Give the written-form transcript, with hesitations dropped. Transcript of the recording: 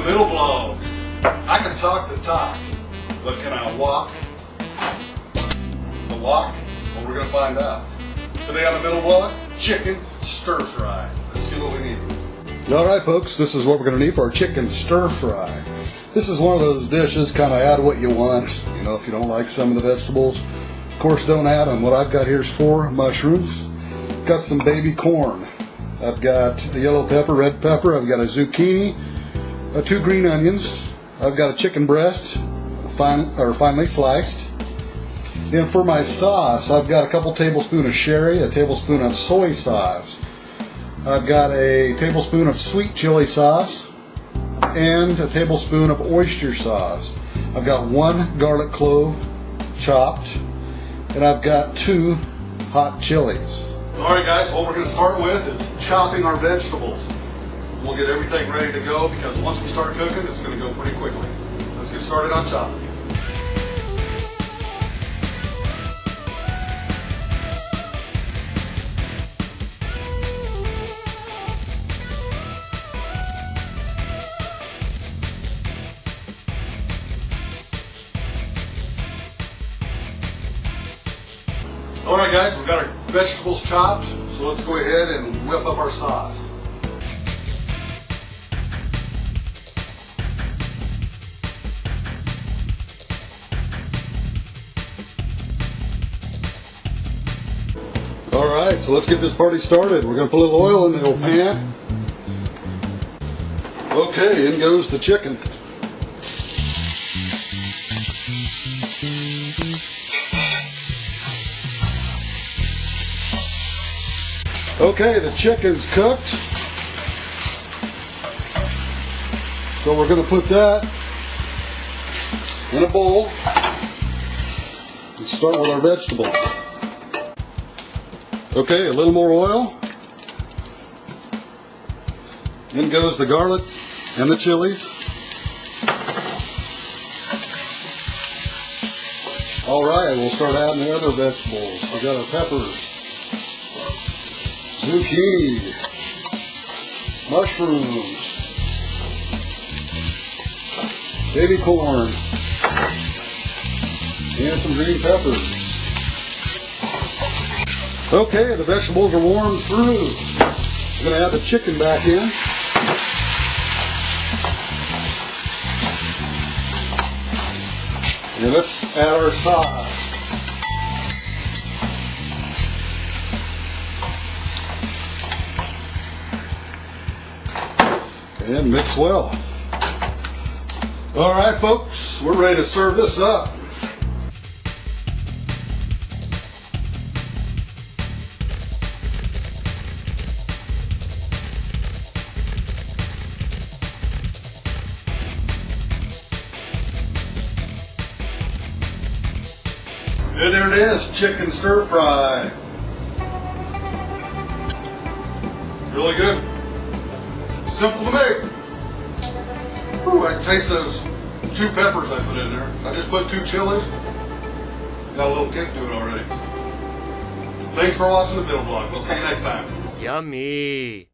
TheVittleVlog. I can talk the talk, but can I walk the walk? Well, we're going to find out. Today on TheVittleVlog, chicken stir fry. Let's see what we need. Alright folks, this is what we're going to need for our chicken stir fry. This is one of those dishes, kind of add what you want. You know, if you don't like some of the vegetables, of course don't add them. What I've got here is 4 mushrooms. Got some baby corn. I've got a yellow pepper, red pepper. I've got a zucchini, 2 green onions. I've got a chicken breast, finely sliced. And for my sauce, I've got a couple tablespoons of sherry, a tablespoon of soy sauce. I've got a tablespoon of sweet chili sauce and a tablespoon of oyster sauce. I've got 1 garlic clove chopped, and I've got 2 hot chilies. Alright guys, what we're going to start with is chopping our vegetables. We'll get everything ready to go because once we start cooking, it's going to go pretty quickly. Let's get started on chopping. Alright guys, we've got our vegetables chopped, so let's go ahead and whip up our sauce. Alright, so let's get this party started. We're going to put a little oil in the old pan. Okay, in goes the chicken. Okay, the chicken's cooked. So we're going to put that in a bowl and start with our vegetables. Okay, a little more oil. In goes the garlic and the chilies. Alright, we'll start adding the other vegetables. We got our peppers, zucchini, mushrooms, baby corn, and some green peppers. Okay, the vegetables are warmed through. I'm going to add the chicken back in. And let's add our sauce. And mix well. Alright folks, we're ready to serve this up. And there it is, chicken stir fry. Really good. Simple to make. Ooh, I can taste those 2 peppers I put in there. I just put 2 chilies. Got a little kick to it already. Thanks for watching the TheVittleVlog. We'll see you next time. Yummy.